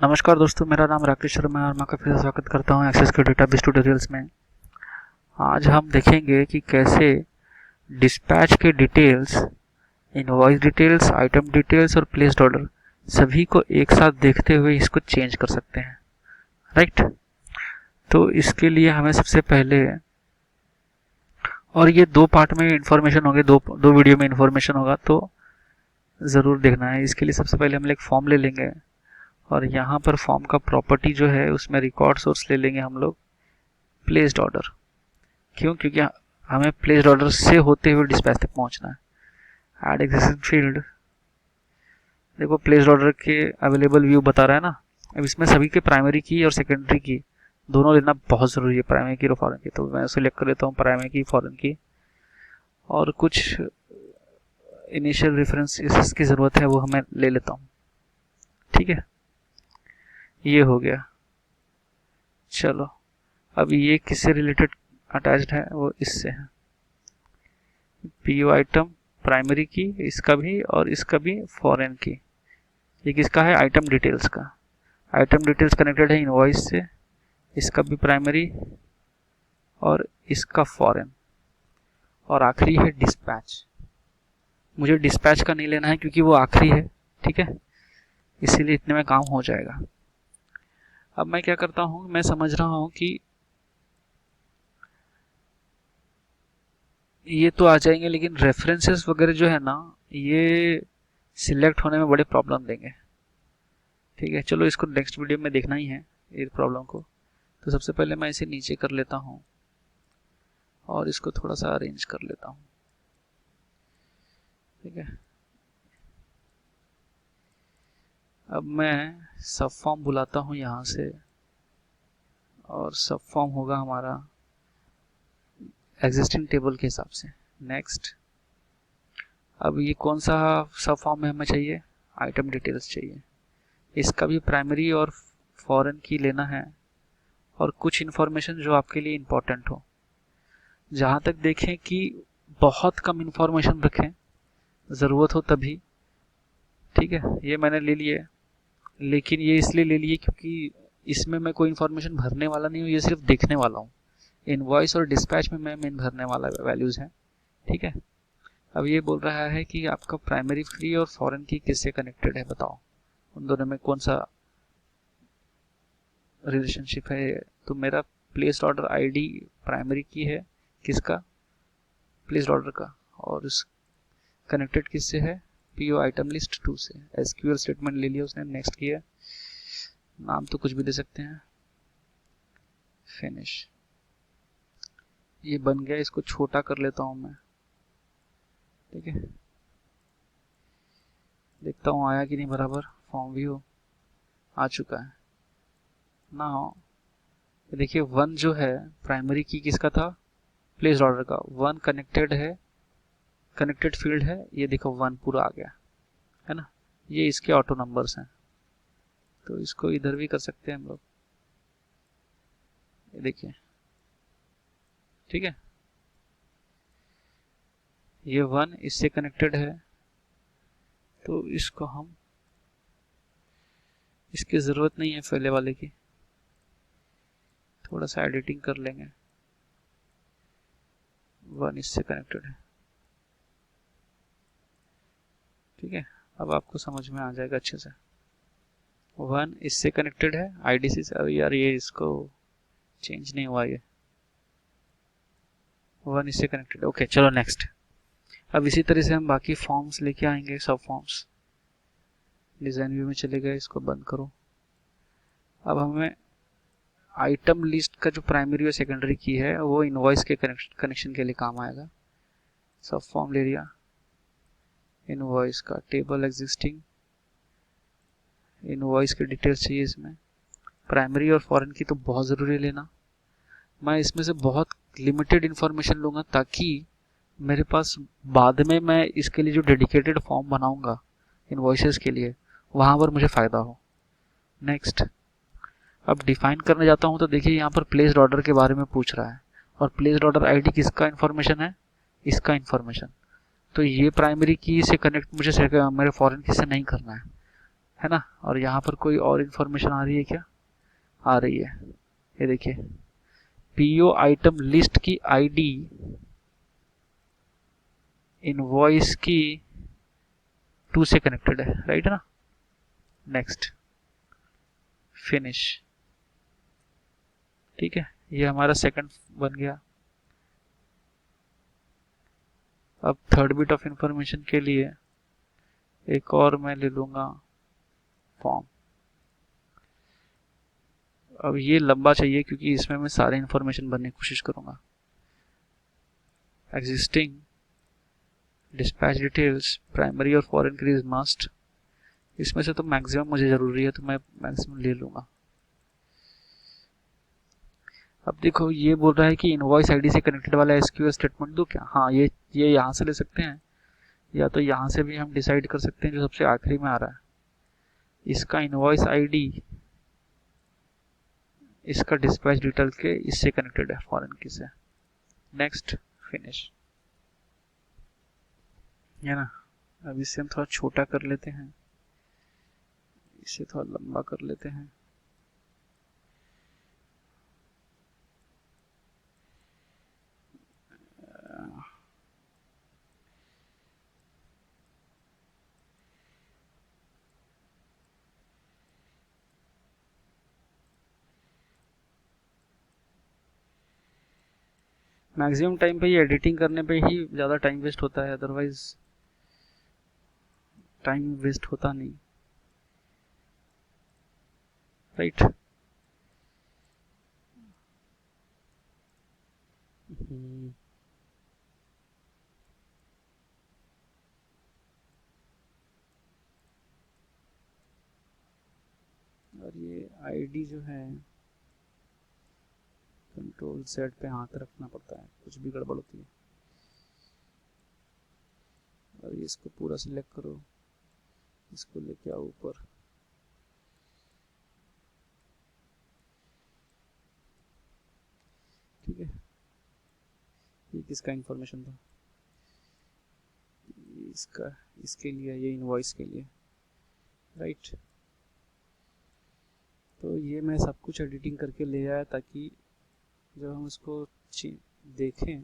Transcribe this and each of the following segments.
नमस्कार दोस्तों, मेरा नाम राकेश शर्मा है और मैं आपका फिर से स्वागत करता हूं एक्सेस के डेटाबेस ट्यूटोरियल्स में। आज हम देखेंगे कि कैसे डिस्पैच के details, invoice details, item details और प्लेस्ड ऑर्डर सभी को एक साथ देखते हुए इसको चेंज कर सकते हैं, राइट। तो इसके लिए हमें सबसे पहले, और ये दो पार्ट में इन्फॉर्मेशन होगी, दो वीडियो में इन्फॉर्मेशन होगा, तो ज़रूर देखना है। इसके लिए सबसे पहले हम एक फॉर्म ले लेंगे और यहाँ पर फॉर्म का प्रॉपर्टी जो है उसमें रिकॉर्ड सोर्स ले लेंगे हम लोग प्लेस्ड ऑर्डर। क्यों? क्योंकि हमें प्लेस्ड ऑर्डर से होते हुए डिस्पैच तक पहुंचना है। ऐड एग्जिस्टिंग फील्ड, देखो प्लेस्ड ऑर्डर के अवेलेबल व्यू बता रहा है ना। अब इसमें सभी के प्राइमरी की और सेकेंडरी की दोनों लेना बहुत ज़रूरी है, प्राइमरी की और फॉरेन की। तो मैं सिलेक्ट कर लेता हूँ प्राइमरी की, फॉरेन की, और कुछ इनिशियल रेफरेंस की ज़रूरत है वो हमें ले लेता हूँ। ठीक है, ये हो गया। चलो, अब ये किससे रिलेटेड अटैच्ड है? वो इससे है, पीओ आइटम प्राइमरी की, इसका भी और इसका भी फॉरेन की। ये किसका है? आइटम डिटेल्स का। आइटम डिटेल्स कनेक्टेड है इनवॉइस से, इसका भी प्राइमरी और इसका फॉरेन। और आखिरी है डिस्पैच। मुझे डिस्पैच का नहीं लेना है क्योंकि वो आखिरी है, ठीक है, इसीलिए इतने में काम हो जाएगा। अब मैं क्या करता हूँ, मैं समझ रहा हूँ कि ये तो आ जाएंगे, लेकिन रेफरेंसेस वगैरह जो है ना, ये सिलेक्ट होने में बड़े प्रॉब्लम देंगे। ठीक है, चलो इसको नेक्स्ट वीडियो में देखना ही है ये प्रॉब्लम को। तो सबसे पहले मैं इसे नीचे कर लेता हूँ और इसको थोड़ा सा अरेंज कर लेता हूँ। ठीक है, अब मैं सब फॉर्म बुलाता हूँ यहाँ से, और सब फॉर्म होगा हमारा एग्जिस्टिंग टेबल के हिसाब से। नेक्स्ट, अब ये कौन सा सब फॉर्म में हमें चाहिए? आइटम डिटेल्स चाहिए। इसका भी प्राइमरी और फॉरेन की लेना है, और कुछ इन्फॉर्मेशन जो आपके लिए इम्पोर्टेंट हो। जहाँ तक देखें कि बहुत कम इन्फॉर्मेशन रखें, ज़रूरत हो तभी। ठीक है, ये मैंने ले लिया, लेकिन ये इसलिए ले लिए क्योंकि इसमें मैं कोई इन्फॉर्मेशन भरने वाला नहीं हूँ, ये सिर्फ देखने वाला हूँ। इनवॉइस और डिस्पैच में मैं मेन भरने वाला वैल्यूज़ हैं। ठीक है, अब ये बोल रहा है कि आपका प्राइमरी की और फॉरेन की किससे कनेक्टेड है, बताओ उन दोनों में कौन सा रिलेशनशिप है। तो मेरा प्लेस्ड ऑर्डर आईडी प्राइमरी की है, किसका? प्लेस्ड ऑर्डर का। और उस कनेक्टेड किससे है? पीओ आइटम लिस्ट 2 से। एसक्यूएल स्टेटमेंट ले लिया उसने, नेक्स्ट किया, नाम तो कुछ भी दे सकते हैं, फिनिश। ये बन गया, इसको छोटा कर लेता हूं मैं। ठीक है, देखता हूँ आया कि नहीं बराबर। फॉर्म व्यू आ चुका है ना? हो, देखिए 1 जो है प्राइमरी की किसका था? प्लेस्ड ऑर्डर का। 1 कनेक्टेड है, कनेक्टेड फील्ड है, ये देखो 1 पूरा आ गया है ना। ये इसके ऑटो नंबर्स हैं, तो इसको इधर भी कर सकते हैं हम लोग, ये देखिए। ठीक है, ये 1 इससे कनेक्टेड है, तो इसको हम, इसकी ज़रूरत नहीं है पहले वाले की, थोड़ा सा एडिटिंग कर लेंगे। 1 इससे कनेक्टेड है, ठीक है, अब आपको समझ में आ जाएगा अच्छे से। 1 इससे कनेक्टेड है आईडीसी से। अब यार ये इसको चेंज नहीं हुआ, ये 1 इससे कनेक्टेड है। ओके, चलो नेक्स्ट। अब इसी तरह से हम बाकी फॉर्म्स लेके आएंगे, सब फॉर्म्स। डिज़ाइन व्यू में चले गए, इसको बंद करो। अब हमें आइटम लिस्ट का जो प्राइमरी और सेकेंडरी की है वो इनवॉइस के कनेक्शन के लिए काम आएगा। सब फॉर्म ले लिया, इनवॉइस का टेबल एग्जिस्टिंग, इनवॉइस की डिटेल्स चाहिए इसमें। प्राइमरी और फॉरेन की तो बहुत ज़रूरी लेना। मैं इसमें से बहुत लिमिटेड इन्फॉर्मेशन लूँगा ताकि मेरे पास बाद में मैं इसके लिए जो डेडिकेटेड फॉर्म बनाऊँगा इनवॉइसेस के लिए, वहाँ पर मुझे फ़ायदा हो। नेक्स्ट, अब डिफाइन करने जाता हूँ तो देखिए यहाँ पर प्लेस्ड ऑर्डर के बारे में पूछ रहा है, और प्लेस्ड ऑर्डर आईडी किसका इन्फॉर्मेशन है? इसका इन्फॉर्मेशन। तो ये प्राइमरी की से कनेक्ट मुझे मेरे फॉरेन की से नहीं करना है ना। और यहाँ पर कोई और इन्फॉर्मेशन आ रही है क्या? आ रही है, ये देखिए, पीओ आइटम लिस्ट की आईडी इनवॉइस की 2 से कनेक्टेड है, राइट है ना। Next, finish. ठीक है, ये हमारा सेकंड बन गया। अब थर्ड बिट ऑफ इंफॉर्मेशन के लिए एक और मैं ले लूंगा फॉर्म। अब ये लंबा चाहिए क्योंकि इसमें मैं सारे इंफॉर्मेशन भरने की कोशिश करूंगा। एग्जिस्टिंग डिस्पैच डिटेल्स प्राइमरी और फॉरेन की इज मस्ट। इसमें से तो मैक्सिमम मुझे जरूरी है तो मैं मैक्सिमम ले लूंगा। अब देखो ये बोल रहा है कि इनवॉइस आईडी से कनेक्टेड वाला एसक्यूएल स्टेटमेंट दो क्या? हाँ, ये यहाँ से ले सकते हैं या तो यहाँ से भी हम डिसाइड कर सकते हैं जो सबसे आखिरी में आ रहा है। इसका इनवॉइस आईडी इसका डिस्पैच डिटेल के इससे कनेक्टेड है, फॉरेन की से। नेक्स्ट, फिनिश, है ना। अब इसे हम थोड़ा छोटा कर लेते हैं, इसे थोड़ा लंबा कर लेते हैं। मैक्सिमम टाइम पे ये एडिटिंग करने पे ही ज़्यादा टाइम वेस्ट होता है, अदरवाइज टाइम वेस्ट होता नहीं, राइट। और ये आईडी जो है कंट्रोल सेट पे हाथ रखना पड़ता है, कुछ भी गड़बड़ होती है। और ये इसको पूरा सिलेक्ट करो, इसको लेके आओ ऊपर। ठीक है, ये किसका इंफॉर्मेशन था? इसका, इसके लिए, ये इनवॉइस के लिए, राइट। तो ये मैं सब कुछ एडिटिंग करके ले आया ताकि जब हम इसको देखें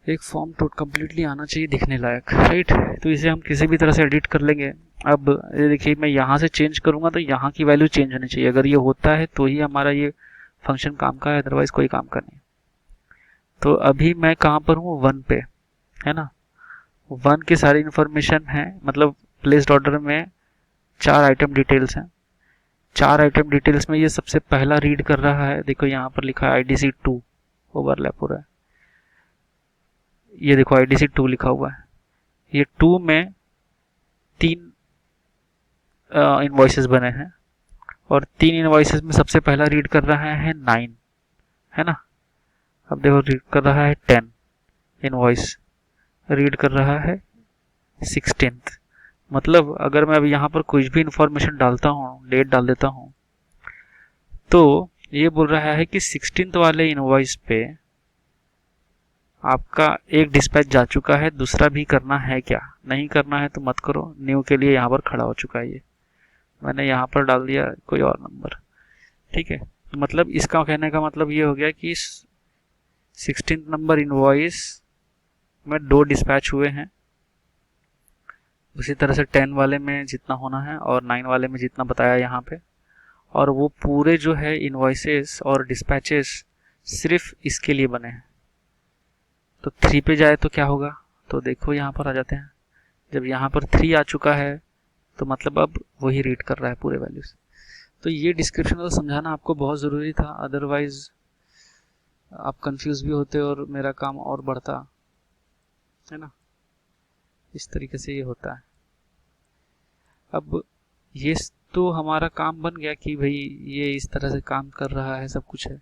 एक फॉर्म तो कम्प्लीटली आना चाहिए दिखने लायक, राइट। तो इसे हम किसी भी तरह से एडिट कर लेंगे। अब ये देखिए, मैं यहाँ से चेंज करूँगा तो यहाँ की वैल्यू चेंज होनी चाहिए। अगर ये होता है तो ही हमारा ये फंक्शन काम का है, अदरवाइज कोई काम का नहीं। तो अभी मैं कहाँ पर हूँ? 1 पे, है ना। 1 की सारी इन्फॉर्मेशन है, मतलब प्लेस्ड ऑर्डर में 4 आइटम डिटेल्स हैं। 4 आइटम डिटेल्स में ये सबसे पहला रीड कर रहा है। देखो यहाँ पर लिखा है IDC 2, ओवरलैप हो रहा है। ये देखो IDC 2 लिखा हुआ है। ये 2 में 3 इनवॉइसेस बने हैं और 3 इनवॉइसेस में सबसे पहला रीड कर रहा है 9, है ना। अब देखो रीड कर रहा है 10 इनवॉइस, रीड कर रहा है 16th। मतलब अगर मैं अभी यहाँ पर कुछ भी इंफॉर्मेशन डालता हूँ, डेट डाल देता हूँ, तो ये बोल रहा है कि 16th वाले इनवॉइस पे आपका एक डिस्पैच जा चुका है, दूसरा भी करना है क्या? नहीं करना है तो मत करो, न्यू के लिए यहाँ पर खड़ा हो चुका है। ये मैंने यहाँ पर डाल दिया कोई और नंबर, ठीक है। तो मतलब इसका कहने का मतलब ये हो गया कि 16th नंबर इनवॉइस में 2 डिस्पैच हुए हैं। उसी तरह से 10 वाले में जितना होना है और 9 वाले में जितना बताया यहाँ पे, और वो पूरे जो है इनवॉइसेस और डिस्पैचेस सिर्फ इसके लिए बने हैं। तो 3 पे जाए तो क्या होगा? तो देखो यहाँ पर आ जाते हैं। जब यहाँ पर 3 आ चुका है तो मतलब अब वही रीड कर रहा है पूरे वैल्यूज। तो ये डिस्क्रिप्शन तो समझाना आपको बहुत ज़रूरी था, अदरवाइज आप कंफ्यूज भी होते और मेरा काम और बढ़ता, है ना। इस तरीके से ये होता है। अब ये तो हमारा काम बन गया कि भाई ये इस तरह से काम कर रहा है, सब कुछ है।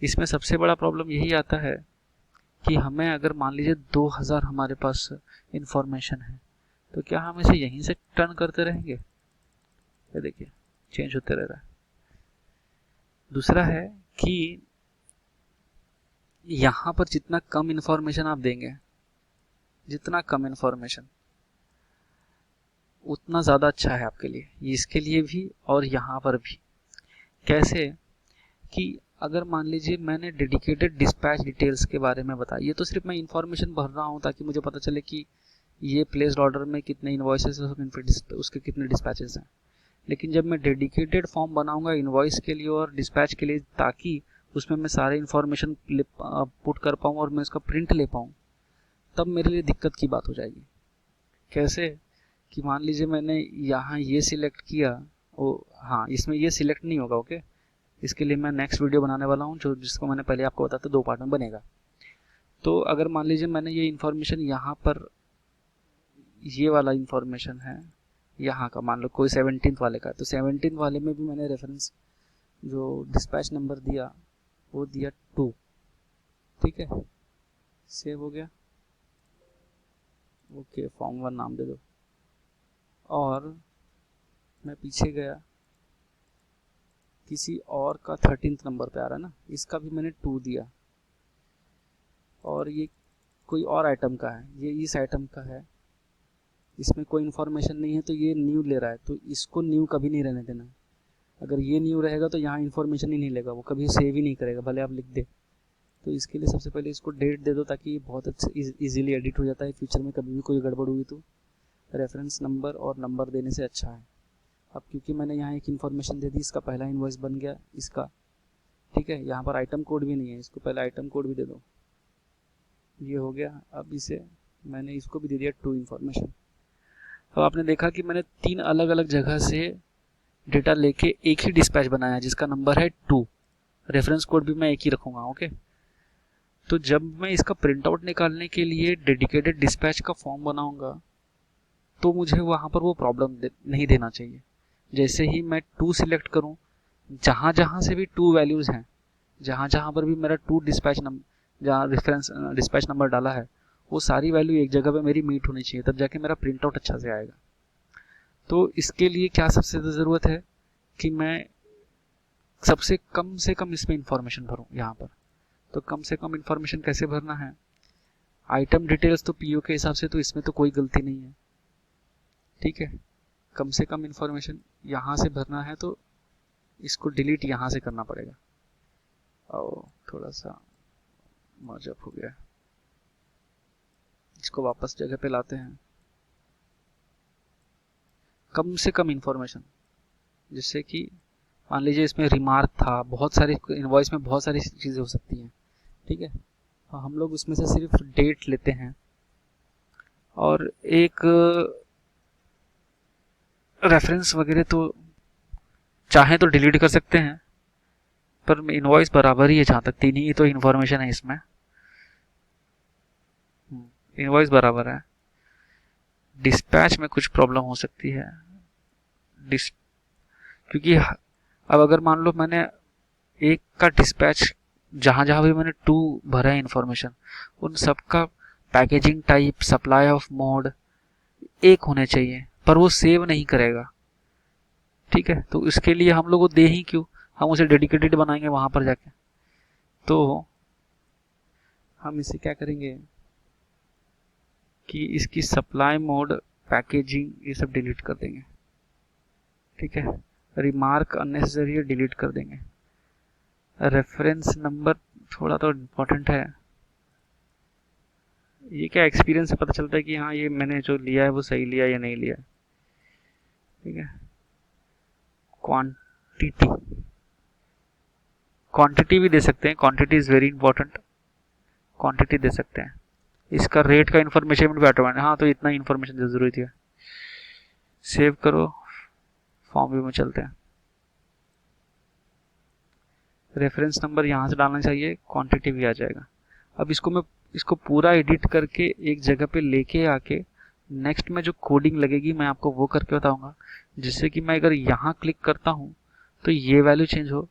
इसमें सबसे बड़ा प्रॉब्लम यही आता है कि हमें अगर मान लीजिए 2000 हमारे पास इंफॉर्मेशन है तो क्या हम इसे यहीं से टर्न करते रहेंगे? ये देखिए चेंज होते रह रहा है। दूसरा है कि यहाँ पर जितना कम इंफॉर्मेशन आप देंगे, जितना कम इंफॉर्मेशन, उतना ज़्यादा अच्छा है आपके लिए, इसके लिए भी और यहाँ पर भी। कैसे कि अगर मान लीजिए मैंने डेडिकेटेड डिस्पैच डिटेल्स के बारे में बताया, ये तो सिर्फ मैं इन्फॉर्मेशन भर रहा हूँ ताकि मुझे पता चले कि ये प्लेस्ड ऑर्डर में कितने इन्वॉइसेस हैं, उसके कितने डिस्पैचेस हैं। लेकिन जब मैं डेडिकेटेड फॉर्म बनाऊंगा इन्वॉइस के लिए और डिस्पैच के लिए, ताकि उसमें मैं सारे इन्फॉर्मेशन पुट कर पाऊँ और मैं उसका प्रिंट ले पाऊँ, तब मेरे लिए दिक्कत की बात हो जाएगी। कैसे कि मान लीजिए मैंने यहाँ ये सिलेक्ट किया, हाँ इसमें ये सिलेक्ट नहीं होगा। ओके, इसके लिए मैं नेक्स्ट वीडियो बनाने वाला हूँ, जो जिसको मैंने पहले आपको बताया था 2 पार्ट में बनेगा। तो अगर मान लीजिए मैंने ये इन्फॉर्मेशन यहाँ पर, ये वाला इन्फॉर्मेशन है यहाँ का, मान लो कोई 17th वाले का, तो 17th वाले में भी मैंने रेफरेंस जो डिस्पैच नंबर दिया वो दिया 2। ठीक है, सेव हो गया। ओके, फॉर्म 1 नाम दे दो। और मैं पीछे गया, किसी और का 13th नंबर पे आ रहा है ना, इसका भी मैंने 2 दिया। और ये कोई और आइटम का है, ये इस आइटम का है, इसमें कोई इन्फॉर्मेशन नहीं है, तो ये न्यू ले रहा है, तो इसको न्यू कभी नहीं रहने देना। अगर ये न्यू रहेगा तो यहाँ इन्फॉर्मेशन ही नहीं लेगा, वो कभी सेव ही नहीं करेगा, भले आप लिख दे। तो इसके लिए सबसे पहले इसको डेट दे दो, ताकि ये बहुत अच्छे इजीली एडिट हो जाता है। फ्यूचर में कभी भी कोई गड़बड़ हुई तो रेफरेंस नंबर और नंबर देने से अच्छा है। अब क्योंकि मैंने यहाँ एक इन्फॉर्मेशन दे दी, इसका पहला इन्वॉइस बन गया इसका। ठीक है, यहाँ पर आइटम कोड भी नहीं है, इसको पहले आइटम कोड भी दे दो। ये हो गया। अब इसे मैंने इसको भी दे दिया 2 इन्फॉर्मेशन। अब आपने देखा कि मैंने 3 अलग अलग जगह से डेटा लेके एक ही डिस्पैच बनाया जिसका नंबर है 2। रेफरेंस कोड भी मैं एक ही रखूँगा। ओके, तो जब मैं इसका प्रिंट आउट निकालने के लिए डेडिकेटेड डिस्पैच का फॉर्म बनाऊंगा, तो मुझे वहाँ पर वो प्रॉब्लम नहीं देना चाहिए। जैसे ही मैं 2 सिलेक्ट करूँ, जहाँ जहाँ से भी 2 वैल्यूज़ हैं, जहाँ जहाँ पर भी मेरा 2 डिस्पैच नंबर, जहाँ रेफरेंस डिस्पैच नंबर डाला है, वो सारी वैल्यू एक जगह पे मेरी मीट होनी चाहिए, तब जाके मेरा प्रिंट आउट अच्छा से आएगा। तो इसके लिए क्या सबसे ज़्यादा ज़रूरत है कि मैं सबसे कम से कम इसमें इंफॉर्मेशन भरूँ यहाँ पर। तो कम से कम इंफॉर्मेशन कैसे भरना है? आइटम डिटेल्स तो पीओ के हिसाब से तो इसमें तो कोई गलती नहीं है। ठीक है, कम से कम इंफॉर्मेशन यहाँ से भरना है, तो इसको डिलीट यहाँ से करना पड़ेगा। और थोड़ा सा मर्जअप हो गया, इसको वापस जगह पे लाते हैं। कम से कम इंफॉर्मेशन, जिससे कि मान लीजिए इसमें रिमार्क था, बहुत सारी इनवॉइस में बहुत सारी चीज़ें हो सकती हैं। ठीक है, हम लोग उसमें से सिर्फ डेट लेते हैं और एक रेफरेंस वगैरह तो चाहे तो डिलीट कर सकते हैं, पर इनवॉइस बराबर ही है जहाँ तक 3 ही तो इन्फॉर्मेशन है इसमें। इनवॉइस बराबर है। डिस्पैच में कुछ प्रॉब्लम हो सकती है, क्योंकि अब अगर मान लो मैंने एक का डिस्पैच, जहाँ जहाँ भी मैंने 2 भरा है इन्फॉर्मेशन, उन सब का packaging type, supply of mode एक होने चाहिए, पर वो सेव नहीं करेगा। ठीक है, तो इसके लिए हम लोग को दे ही क्यों, हम उसे डेडिकेटेड बनाएंगे वहाँ पर जाके। तो हम इसे क्या करेंगे कि इसकी सप्लाई मोड, पैकेजिंग, ये सब डिलीट कर देंगे। ठीक है, रिमार्क अननेसेसरी डिलीट कर देंगे। रेफरेंस नंबर थोड़ा तो इम्पोर्टेंट है, ये क्या एक्सपीरियंस से पता चलता है कि हाँ ये मैंने जो लिया है वो सही लिया या नहीं लिया। ठीक है, क्वांटिटी भी दे सकते हैं, quantity is very important, quantity दे सकते हैं। इसका रेट का इन्फॉर्मेशन भी ऑटोमेटिक, हाँ तो इतना इन्फॉर्मेशन जरूरी है। सेव करो, फॉर्म व्यू में चलते हैं। रेफरेंस नंबर यहाँ से डालना चाहिए, क्वांटिटी भी आ जाएगा। अब इसको पूरा एडिट करके एक जगह पे लेके आके नेक्स्ट में जो कोडिंग लगेगी मैं आपको वो करके बताऊंगा, जिससे कि मैं अगर यहाँ क्लिक करता हूँ तो ये वैल्यू चेंज हो,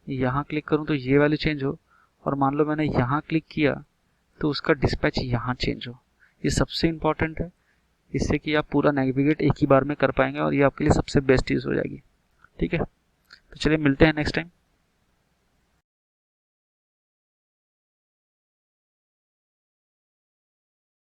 यहाँ क्लिक करूँ तो ये वैल्यू चेंज हो, और मान लो मैंने यहाँ क्लिक किया तो उसका डिस्पैच यहाँ चेंज हो। ये सबसे इम्पॉर्टेंट है, इससे कि आप पूरा नेविगेट एक ही बार में कर पाएंगे और ये आपके लिए सबसे बेस्ट चीज़ हो जाएगी। ठीक है, तो चलिए मिलते हैं नेक्स्ट टाइम।